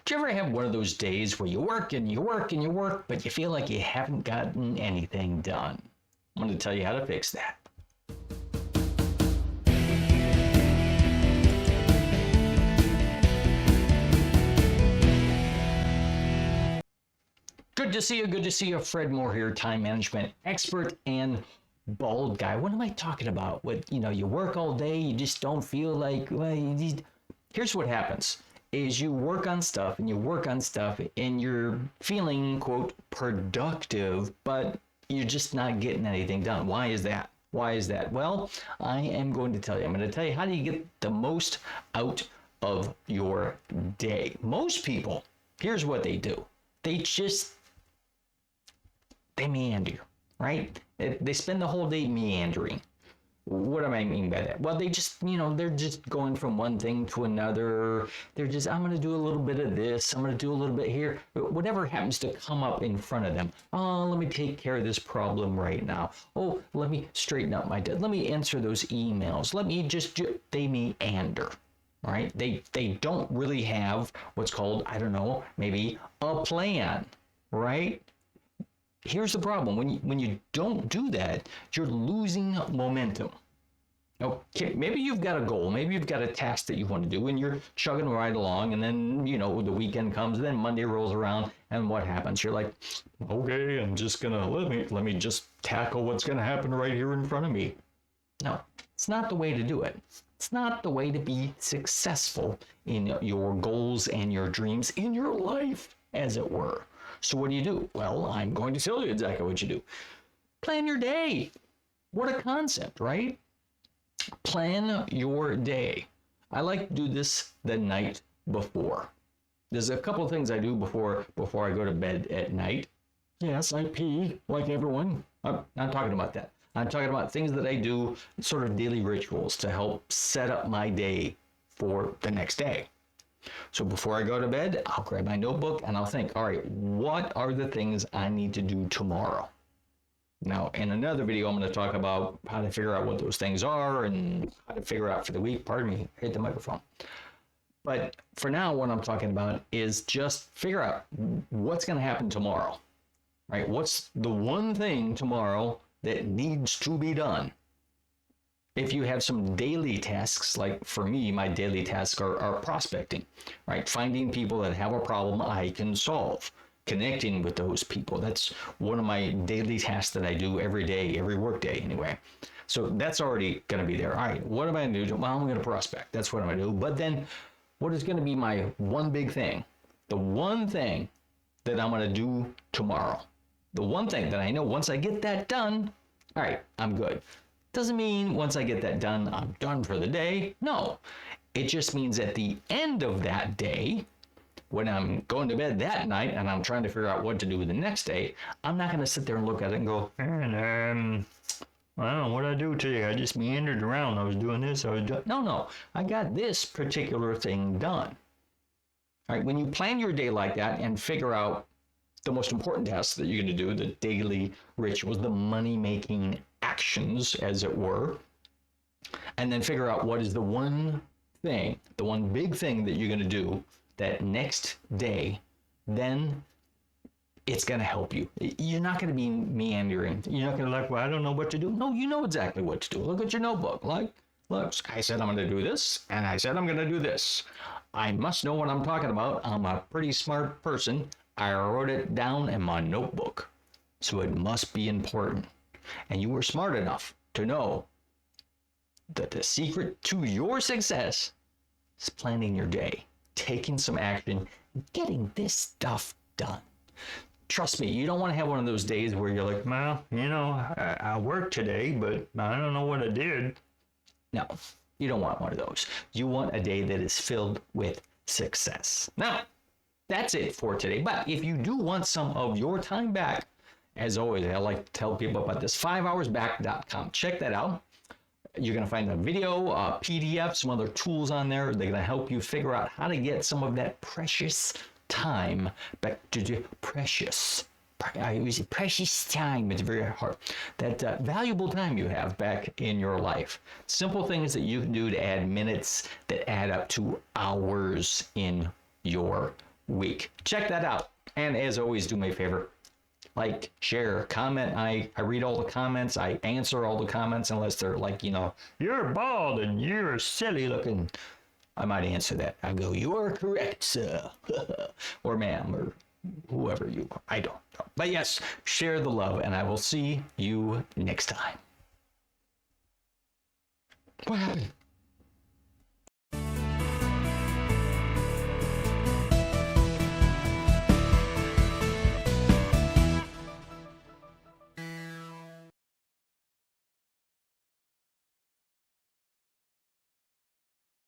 Do you ever have one of those days where you work and you work and you work, but you feel like you haven't gotten anything done? I'm going to tell you how to fix that. Good to see you. Good to see you. Fred Moore here, time management expert and bald guy. What am I talking about? You work all day, you just don't feel like, here's what happens is you work on stuff and you're feeling, quote, productive, but you're just not getting anything done. Why is that? Well, I am going to tell you. I'm going to tell you how do you get the most out of your day. Most people, here's what they do. They meander, right? They spend the whole day meandering. What do I mean by that? Well, they just, they're just going from one thing to another. They're just, I'm going to do a little bit of this. I'm going to do a little bit here. Whatever happens to come up in front of them. Oh, let me take care of this problem right now. Oh, let me straighten out my debt. Let me answer those emails. They meander. Right? They don't really have what's called, maybe a plan, right? Here's the problem. When you don't do that, you're losing momentum. Okay, maybe you've got a goal, maybe you've got a task that you want to do, and you're chugging right along, and then the weekend comes, and then Monday rolls around, and what happens? You're like, okay, I'm just gonna let me just tackle what's gonna happen right here in front of me. No, it's not the way to do it. It's not the way to be successful in your goals and your dreams in your life, as it were. So what do? Well, I'm going to tell you exactly what you do. Plan your day. What a concept, right? Plan your day. I like to do this the night before. There's a couple of things I do before I go to bed at night. Yes, I pee like everyone. I'm not talking about that. I'm talking about things that I do, sort of daily rituals to help set up my day for the next day. So before I go to bed, I'll grab my notebook and I'll think, all right, what are the things I need to do tomorrow? Now, in another video, I'm going to talk about how to figure out what those things are and how to figure out for the week. Pardon me, hit the microphone. But for now, what I'm talking about is just figure out what's going to happen tomorrow, right? What's the one thing tomorrow that needs to be done? If you have some daily tasks, like for me, my daily tasks are prospecting, right? Finding people that have a problem I can solve, connecting with those people. That's one of my daily tasks that I do every day, every work day anyway. So that's already going to be there. All right, what am I going to do? Well, I'm going to prospect. That's what I'm going to do. But then what is going to be my one big thing? The one thing that I'm going to do tomorrow. The one thing that I know once I get that done, all right, I'm good. Doesn't mean once I get that done, I'm done for the day. No, it just means at the end of that day, when I'm going to bed that night and I'm trying to figure out what to do the next day, I'm not going to sit there and look at it and go, I don't know what I do today. I just meandered around. I was doing this. No, I got this particular thing done. All right, when you plan your day like that and figure out the most important tasks that you're going to do, the daily rituals, the money-making actions, as it were, and then figure out what is the one big thing that you're going to do that next day, then it's going to help you. You're not going to be meandering. You're not going to well, I don't know what to do. No, you know exactly what to do. Look at your notebook. Look, I said I'm going to do this, and I said I'm going to do this. I must know what I'm talking about. I'm a pretty smart person. I wrote it down in my notebook, so it must be important. And you were smart enough to know that the secret to your success is planning your day, taking some action, getting this stuff done. Trust me, you don't want to have one of those days where you're like, well, I worked today, but I don't know what I did. No, you don't want one of those. You want a day that is filled with success. Now, that's it for today. But if you do want some of your time back, as always, I like to tell people about this, 5hoursback.com. Check that out. You're going to find a video, a PDF, some other tools on there. They're going to help you figure out how to get some of that precious time back to the precious time. It's very hard. That valuable time you have back in your life. Simple things that you can do to add minutes that add up to hours in your week. Check that out. And as always, do me a favor. Like, share, comment. I read all the comments. I answer all the comments unless they're like, you're bald and you're silly looking. I might answer that. I go, you are correct, sir. Or ma'am, or whoever you are. I don't know. But yes, share the love, and I will see you next time. What happened?